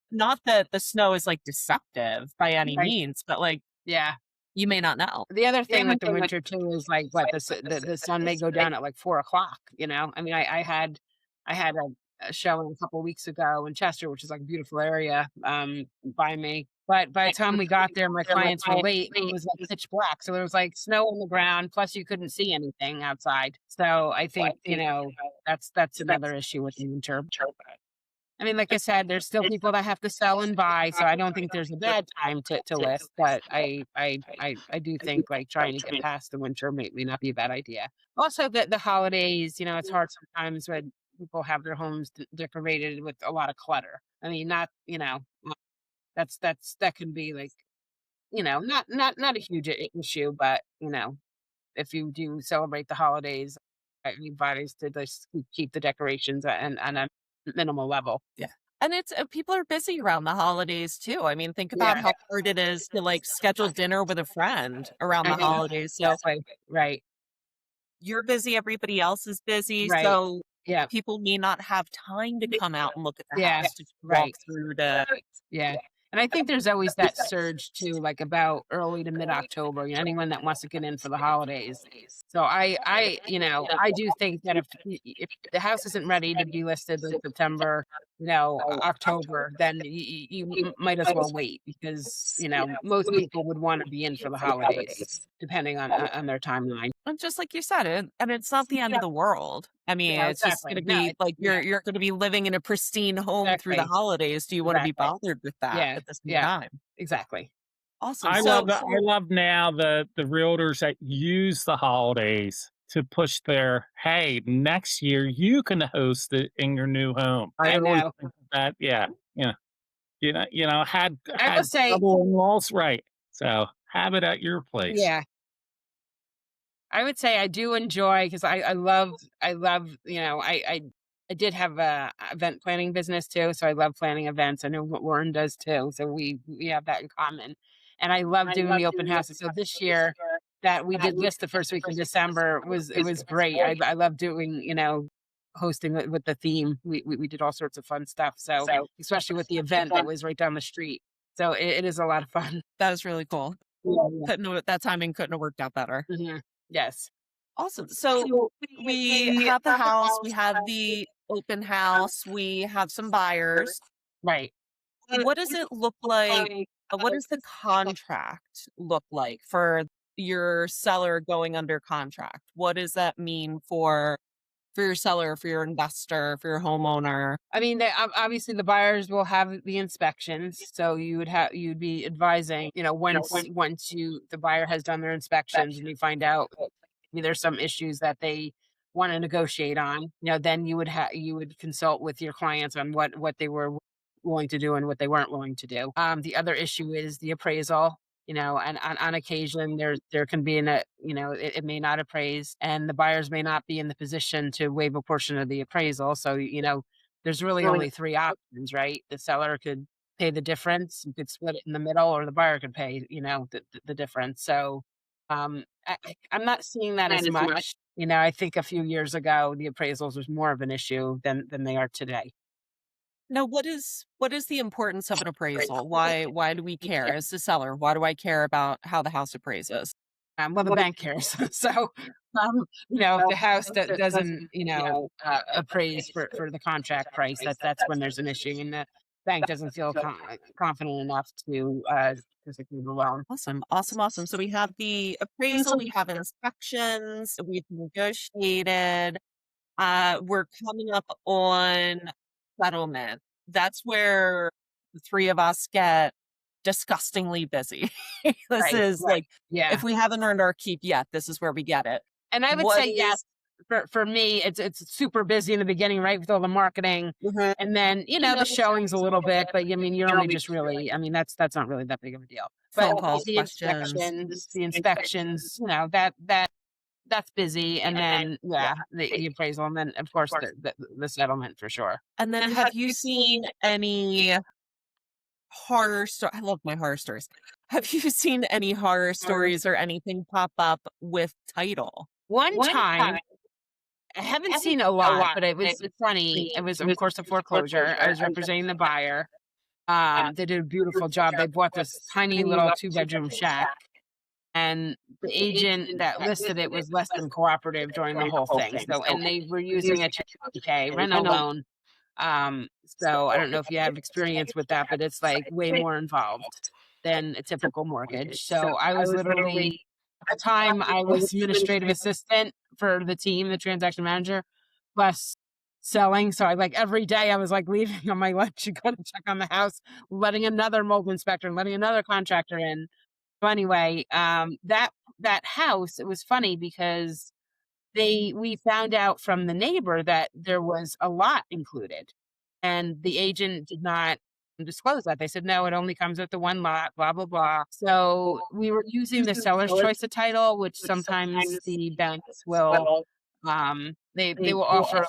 not that the snow is like deceptive by any means, but like, yeah, you may not know. The other thing with the winter too is like the sun may go down at like 4 o'clock. I mean, I had a showing a couple weeks ago in Chester, which is like a beautiful area by me. But by the time we got there, my clients were late. It was like pitch black, so there was like snow on the ground. Plus, you couldn't see anything outside. So I think that's another issue with the winter. I mean, like I said, there's still people that have to sell and buy, so I don't think there's a bad time to list. But I do think like trying to get past the winter may not be a bad idea. Also, the holidays, it's hard sometimes when people have their homes decorated with a lot of clutter. I mean, not that can be like not a huge issue, but if you do celebrate the holidays, I advise to just keep the decorations and a minimal level. Yeah. And it's people are busy around the holidays too. I mean, think about how hard it is to like schedule dinner with a friend around the holidays. So right. You're busy, everybody else is busy. Right. So people may not have time to come out and look at the house to walk through the And I think there's always that surge too, like about early to mid-October, anyone that wants to get in for the holidays. So I do think that if the house isn't ready to be listed in September, October, then you might as well wait because, most people would want to be in for the holidays, depending on their timeline. And just like you said, and it's not the end of the world. I mean, it's just going to be like you're going to be living in a pristine home through the holidays. Do you want to be bothered with that at the same time? Exactly. Awesome. I So love now the realtors that use the holidays to push their, hey, next year you can host it in your new home. I I always know. think that, yeah, yeah, I will had say, double in laws, right? So have it at your place. yeah, I would say I do enjoy because I love, I did have a event planning business too, so I love planning events. I know what Warren does too, so we have that in common. And I love doing the open houses. So this year that we did this the first week in December was great. I love doing, hosting with the theme. We did all sorts of fun stuff. So especially with the event that was right down the street. So it is a lot of fun. that is really cool. Yeah, Couldn't have, that timing couldn't have worked out better. yeah. Yes. Awesome. So we have the house, we have the open house, we have some buyers. Right. What does it look like? What does the contract look like for your seller going under contract? What does that mean for your seller, for your investor, for your homeowner? I mean, obviously the buyers will have the inspections, so you'd be advising, once the buyer has done their inspections and you find out maybe there's some issues that they want to negotiate on, then you would consult with your clients on what they were willing to do and what they weren't willing to do. The other issue is the appraisal. And on occasion there can be it may not appraise, and the buyers may not be in the position to waive a portion of the appraisal. So, there's really only three options, right? The seller could pay the difference, you could split it in the middle, or the buyer could pay, the difference. So, I'm not seeing that as much. I think a few years ago the appraisals was more of an issue than they are today. Now, what is the importance of an appraisal? Why do we care as the seller? Why do I care about how the house appraises? Well, the bank cares. So, if the house that doesn't, appraise for the contract price, that's when there's an issue, and the bank doesn't feel confident enough to secure the loan. Awesome, awesome, awesome. So we have the appraisal, we have inspections, we've negotiated. We're coming up on settlement. That's where the three of us get disgustingly busy. This Right. is like, Yeah. if we haven't earned our keep yet, this is where we get it. And I would What say yes. is For me, it's super busy in the beginning, right, with all the marketing, Mhm. and then the showings a little bit. But I mean, you're only just really, I mean, that's not really that big of a deal. Phone But calls, the questions? inspections, that's busy, and then the appraisal, and then of course the settlement for sure. And then have you seen any I love my horror stories. Have you seen any horror stories or anything pop up with title? One time, I haven't seen a lot, but it was funny. It was, of course, a foreclosure. I was representing the buyer. They did a beautiful job. They bought this tiny little 2-bedroom shack, and the agent that listed it was less than cooperative during the whole thing. So, and they were using a 2K rental loan. So I don't know if you have experience with that, but it's like way more involved than a typical mortgage. So I was literally, at the time, I was administrative assistant for the team, the transaction manager, plus selling. So I like every day I was like leaving on my lunch to go to check on the house, letting another mold inspector and letting another contractor in. So anyway, that house, it was funny because we found out from the neighbor that there was a lot included, and the agent did not disclose that. They said, no, it only comes with the one lot, blah, blah, blah. So we were using the seller's choice of title, which sometimes the banks will, they will offer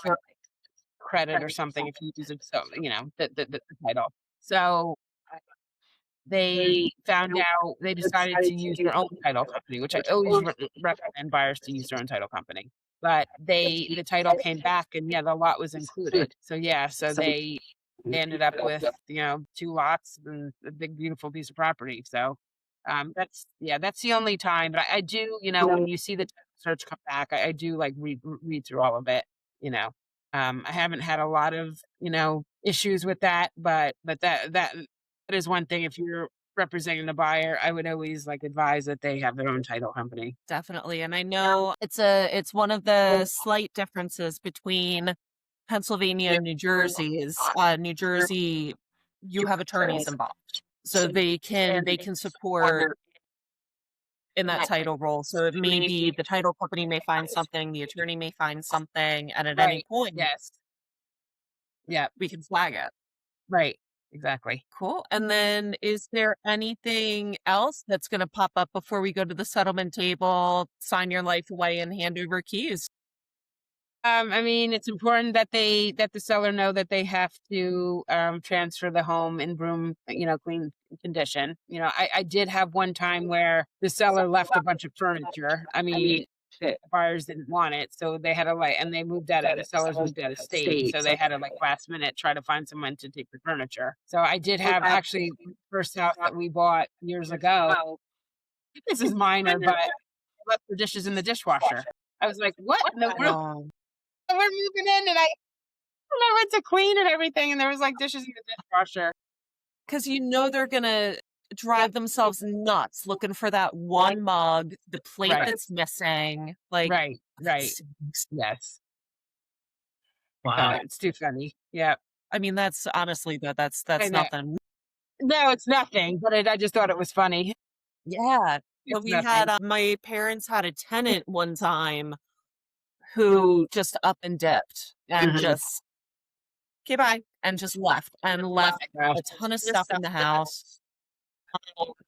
credit or something if you use it. So, the title. So they decided to use their own title company, which I always recommend buyers to use their own title company. But the title came back, and the lot was included. So so they ended up with 2 lots and a big beautiful piece of property. So that's the only time. But I do, when you see the title search come back, I do like read through all of it. You know, I haven't had a lot of issues with that, but that is one thing. If you're representing the buyer, I would always like advise that they have their own title company. Definitely. And I know it's one of the slight differences between Pennsylvania and New Jersey is New Jersey, you have attorneys involved. So they can support in that title role. So it may be the title company may find something, the attorney may find something, and at any Right. point Yes. Yeah. we can flag it. Right. Exactly. Cool. And then is there anything else that's going to pop up before we go to the settlement table, sign your life away and hand over keys? I mean, it's important that the seller know that they have to transfer the home in room, clean condition. I did have one time where the seller left a bunch of furniture. I mean, the buyers didn't want it, so they had to and they moved out of the sellers moved out of state, so they had to last minute try to find someone to take the furniture. So I did have actually first house that we bought years ago. This is minor, but I left the dishes in the dishwasher. I was like, what in the world? Oh, We're moving in, and I went to clean and everything, and there was dishes in the dishwasher. because they're going to drive themselves nuts looking for that one mug, the plate Right. that's missing. Right. Stinks. Yes. Wow. It's too funny. Yeah. I mean, that's honestly, that's I know. nothing. No, it's nothing, but I just thought it was funny. Yeah. It's But we nothing. had, my parents had a tenant one time who just up and dipped and Mhm. just, okay, bye, and just left Wow. a ton of stuff in the house.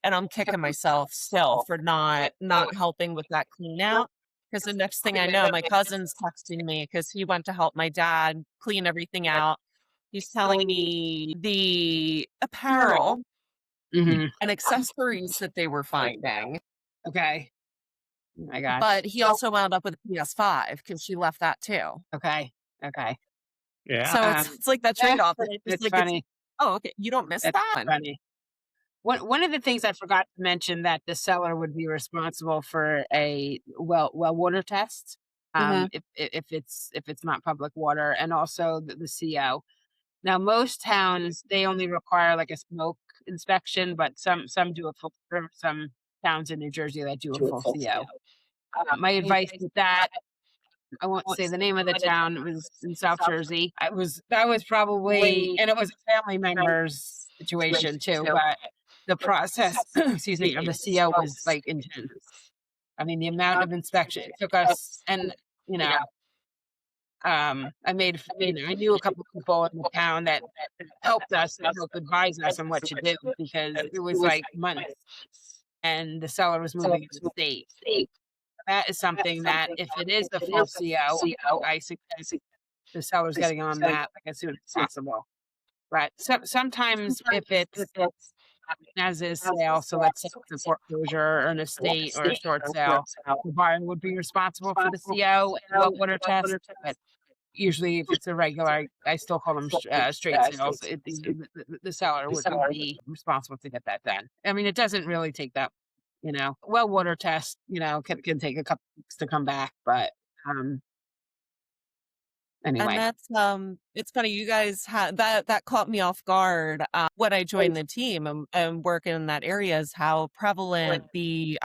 And I'm kicking myself still for not helping with that clean out. Because the next thing I know, my cousin's texting me because he went to help my dad clean everything out. He's telling me the apparel Mhm. and accessories that they were finding. Okay. Oh my gosh. But he also wound up with a PS5 because she left that too. Okay. Okay. Yeah. So it's like that trade-off. And it's It's like, funny. oh, okay, you don't miss It's that one. funny. One of the things I forgot to mention that the seller would be responsible for a well water test, Mhm. if it's not public water, and also the CO. Now, most towns they only require a smoke inspection, but some do a full. There are some towns in New Jersey that do a full CO. My advice with that, I won't say the name of the town. It was in South Jersey. That was probably, and it was a family member's situation too. But the process, excuse me, of the CO was intense. I mean, the amount of inspection it took us, and you know, I made, I knew a couple people in the town that helped us and helped advise us on what to do because it was months, and the seller was moving in the state. That is something that if it is the full CO, I suggest the seller's getting on that as soon as possible. But sometimes if it's as is sale, so let's say it's a foreclosure or an estate or a short sale, the buyer would be responsible for the CO and well water test. But usually, if it's a regular, I still call them straight sales. The seller would be responsible to get that done. I mean, it doesn't really take that, well water test, can take a couple weeks to come back, but And anyway. that's it's funny you guys had that caught me off guard when I joined the team and working in that area is how prevalent the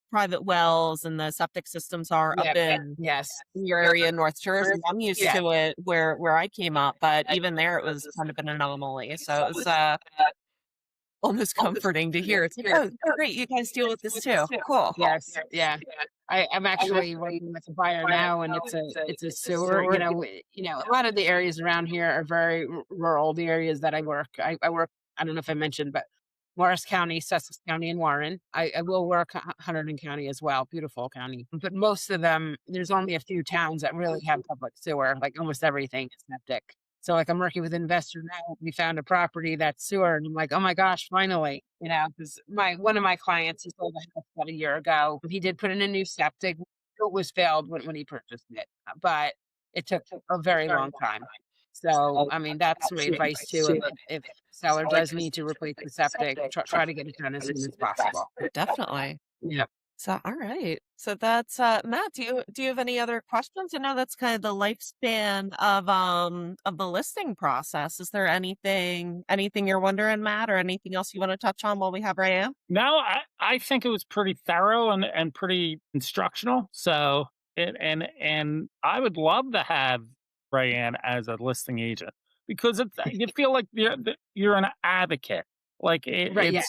private wells and the septic systems are up in Yes. your area in North Jersey. I'm used Yeah. to it where I came up, but even there it was kind of an anomaly. So it was almost comforting to hear. It's like, oh, great, you guys deal with this too. Cool. Yes. Yeah. I'm actually working with a buyer now, and it's a sewer. A lot of the areas around here are very rural. The areas that I work, I work. I don't know if I mentioned, but Morris County, Sussex County, and Warren. I will work Hunterdon County as well. Beautiful county, but most of them, there's only a few towns that really have public sewer. Almost everything is septic. So I'm working with an investor now. We found a property that's sewer, and I'm like, oh my gosh, finally, because one of my clients, he sold a house about a year ago. He did put in a new septic. It was failed when he purchased it, but it took a very long time. So I mean, that's my advice too. If seller does need to replace the septic, try to get it done as soon as possible. Definitely. Yeah. So all right. So that's Matt, do you have any other questions? I know that's kind of the lifespan of the listing process. Is there anything you're wondering, Matt, or anything else you want to touch on while we have Raeann? No, I think it was pretty thorough and pretty instructional. So and I would love to have Raeann as a listing agent because you feel like you're an advocate. Like Right. Yeah.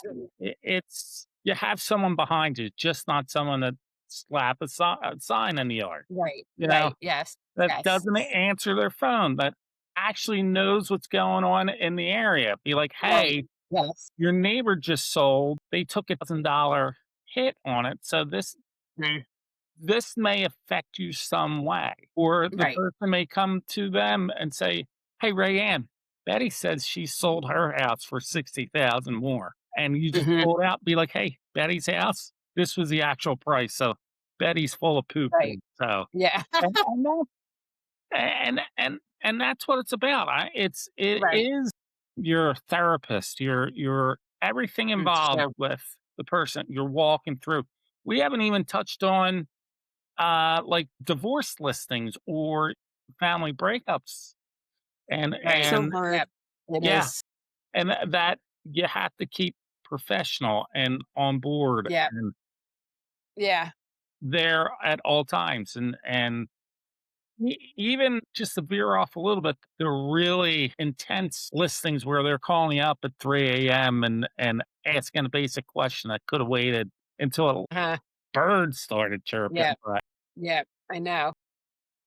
it's you have someone behind you, just not someone that slap a sign in the yard. Right. You know, Right. Yes. that Yes. doesn't answer their phone, that actually knows what's going on in the area. Be like, Right. hey, Yes. your neighbor just sold. They took $1,000 hit on it, so Mm. this may affect you some way. Or the Right. person may come to them and say, "Hey, Rayanne, Betty says she sold her house for 60,000 more." And you just Hmm. pull it out, be like, "Hey, Betty's house, this was the actual price. So Betty's full of poo Right. poo." So Yeah. and that and that's what it's about. It Right. is your therapist, your everything It's involved true. with the person you're walking through. We haven't even touched on like divorce listings or family breakups. And Right. So and hard. Yep. It yeah, is. and that you have to keep professional and on board Yep. and Yeah. there at all times. And even just to veer off a little bit, the really intense listings where they're calling you up at 3 a.m. and asking a basic question that could have waited until a Uh, bird started chirping. yeah. But Yeah. I know.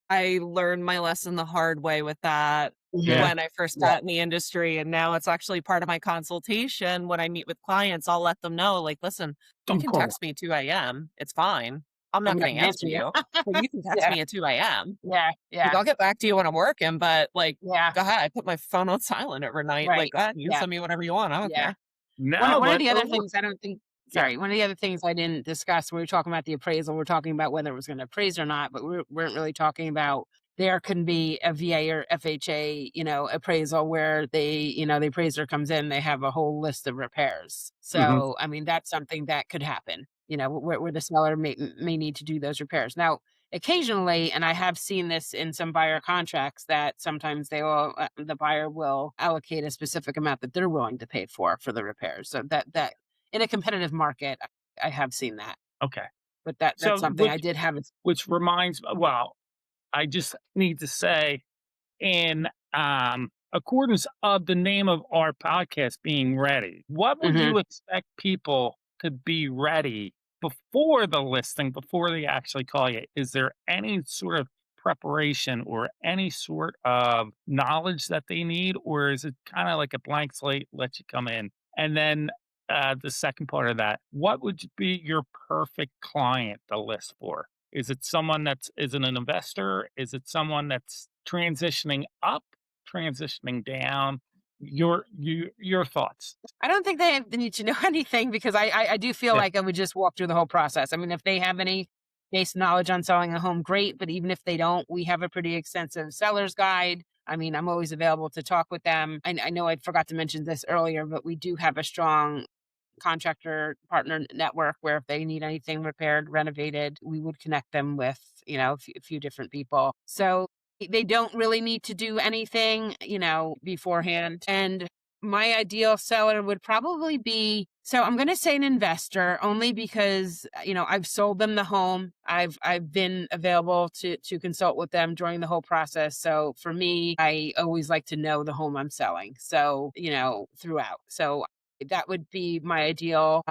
I learned my lesson the hard way with that yeah, Hmm. when I first Yeah. got in the industry, and now it's actually part of my consultation when I meet with clients. I'll let them know, like, "Listen, you don't can call. text me 2 AM, it's fine. I'm I'm not not gonna gonna answer answer you. you, but you can text Yeah. me at 2 AM. Yeah. Like, Yeah. I'll get back to you when I'm working, but, like, Yeah. go ahead, I put my phone on silent every night, like, Right. go ahead, you can Yeah. send me whatever you want, I don't Yeah. care." No, One of but the other things I don't think yeah. sorry, one of the other things I didn't discuss when we were talking about the appraisal, we're talking about whether it was gonna appraise or not, but we weren't really talking about there can be a VA or FHA, appraisal where the appraiser comes in, they have a whole list of repairs. Mhm. So, I mean, that's something that could happen, where the seller may need to do those repairs. Now, occasionally, and I have seen this in some buyer contracts that sometimes the buyer will allocate a specific amount that they're willing to pay for the repairs. So that in a competitive market, I have seen that, Okay. but that's So something I did have. which reminds well, I just need to say in accordance of the name of our podcast being ready, what would Mhm. you expect people to be ready before the listing, before they actually call you? Is there any sort of preparation or any sort of knowledge that they need, or is it kind of like a blank slate, let you come in? And then the second part of that, what would be your perfect client to list for? Is it someone that's isn't an investor? Is it someone that's transitioning up, transitioning down? Your thoughts. I don't think they need to know anything because I do feel Yeah. like I would just walk through the whole process. I mean, if they have any base knowledge on selling a home, great. But even if they don't, we have a pretty extensive seller's guide. I mean, I'm always available to talk with them. I know I forgot to mention this earlier, but we do have a strong contractor partner network where if they need anything repaired, renovated, we would connect them with, a few different people. So they don't really need to do anything, beforehand. And my ideal seller would probably be so I'm going to say an investor only because I've sold them the home. I've been available to consult with them during the whole process. So for me, I always like to know the home I'm selling. So, throughout. So that would be my ideal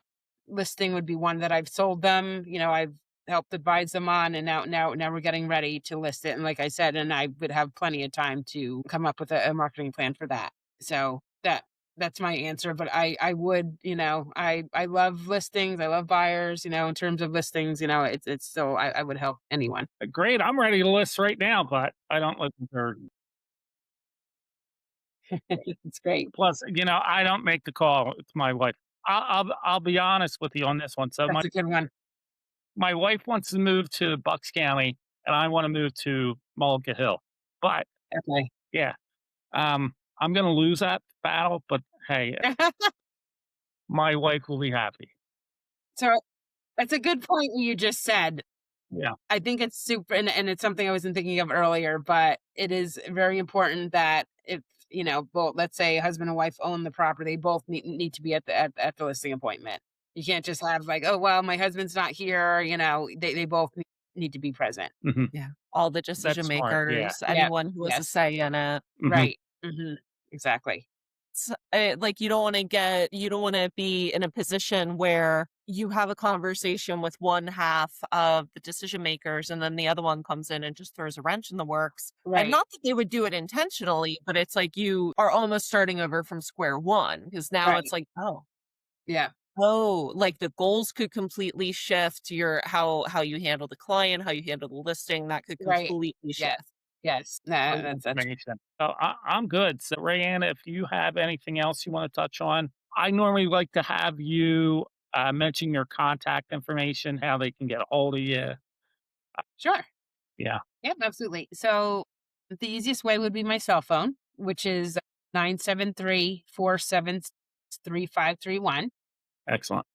listing would be one that I've sold them, I've helped advise them on and now we're getting ready to list it. And like I said, and I would have plenty of time to come up with a marketing plan for that. So that's my answer. But I would, I love listings, I love buyers, in terms of listings, it's so I would help anyone. Great. I'm ready to list right now, but I don't look for It's great. plus, I don't make the call. It's my wife. I'll be honest with you on this one. So That's a good one. my wife wants to move to Bucks County and I want to move to Mullica Hill. But Okay. yeah, I'm gonna lose that battle, but hey, my wife will be happy. So that's a good point what you just said. Yeah. I think it's super, and it's something I wasn't thinking of earlier, but it is very important that if both, let's say husband and wife own the property, they both need to be at the listing appointment. You can't just have like, oh well, my husband's not here. They both need to be present. Mhm. Yeah. All the decision That's smart. Yeah. makers, Yeah. anyone who has a Yes. say in it. Mhm. Right. Exactly. like you don't want to be in a position where you have a conversation with one half of the decision makers and then the other one comes in and just throws a wrench in the works. And Right. not that they would do it intentionally, but it's like you are almost starting over from square one because now it's Right. like, Yeah. like the goals could completely shift your how you handle the client, how you handle the listing, that could Right. completely Yes. shift. Yes. Nah, Great that's information. So I'm good. So, Rayanne, if you have anything else you want to touch on, I normally like to have you mention your contact information, how they can get a hold of you. sure. Yeah, Yep, absolutely. So the easiest way would be my cell phone, which is 973-476-3531. excellent.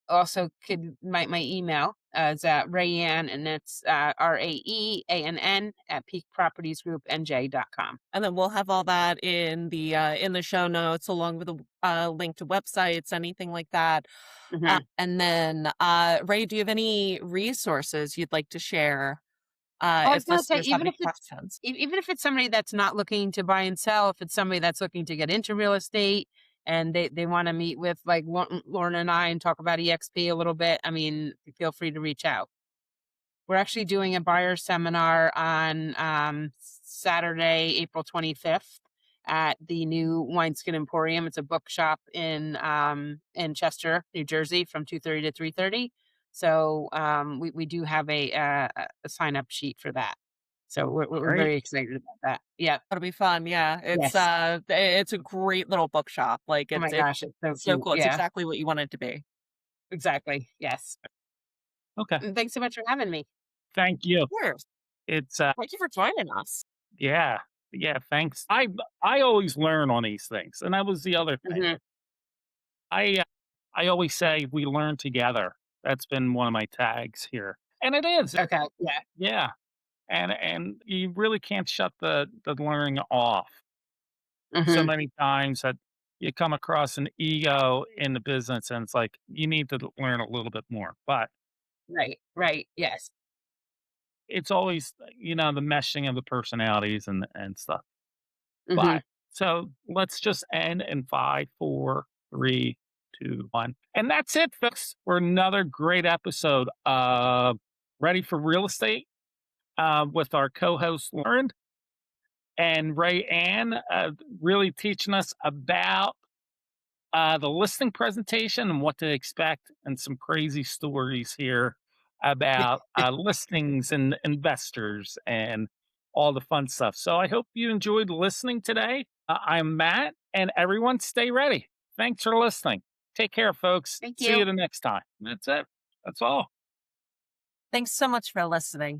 Also could my email is Raeann, and it's RAEANN at peakpropertiesgroupnj.com. And then we'll have all that in the show notes along with a link to websites, anything like that. Mm-hmm. And then Ray, do you have any resources you'd like to share Oh, I was if gonna say, listeners have any questions? even if it's somebody that's not looking to buy and sell, if it's somebody that's looking to get into real estate and they want to meet with like Lauren and I and talk about EXP a little bit, I mean, feel free to reach out. We're actually doing a buyer seminar on Saturday, April 25th at the new Wineskin Emporium. It's a bookshop in Chester, New Jersey from 2:30 to 3:30. So we do have a sign up sheet for that. So we're Great. very excited about that. Yeah. That'll be fun. Yeah. Yes. It's a great little bookshop. Like Oh my it's gosh, it's so so cute. cool. It's Yeah, exactly what you want it to be. exactly. Yes. Okay. And thanks so much for having me. Thank you. Sure. It's Thank you for joining us. yeah, yeah. Thanks. I always learn on these things, and that was the other thing. Hmm. I uh, I always say we learn together. That's been one of my tags here, and it is. Okay. Yeah. Yeah, and you really can't shut the learning off. So Hmm. many times that you come across an ego in the business, and it's like you need to learn a little bit more. But Right. Right. Yes. it's always the meshing of the personalities and stuff. Hmm. But so let's just end in 5, 4, 3, 2, 1, and that's it, folks. For another great episode of Ready for Real Estate with our co-host Lauren and Ray Ann, really teaching us about the listing presentation and what to expect, and some crazy stories here about listings and investors and all the fun stuff. So I hope you enjoyed listening today. I'm Matt, and everyone stay ready. Thanks for listening. Take care, folks. Thank See you you. the next time. That's it. That's all. Thanks so much for listening.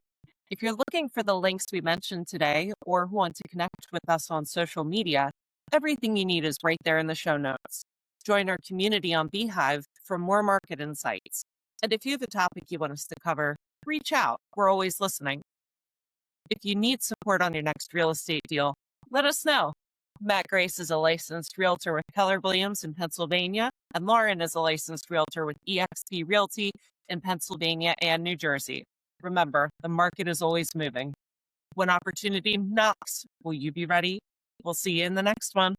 If you're looking for the links we mentioned today or want to connect with us on social media, everything you need is right there in the show notes. Join our community on Beehive for more market insights. And if you have a topic you want us to cover, reach out. We're always listening. If you need support on your next real estate deal, let us know. Matt Grace is a licensed realtor with Keller Williams in Pennsylvania, and Lauren is a licensed realtor with eXp Realty in Pennsylvania and New Jersey. Remember, the market is always moving. When opportunity knocks, will you be ready? We'll see you in the next one.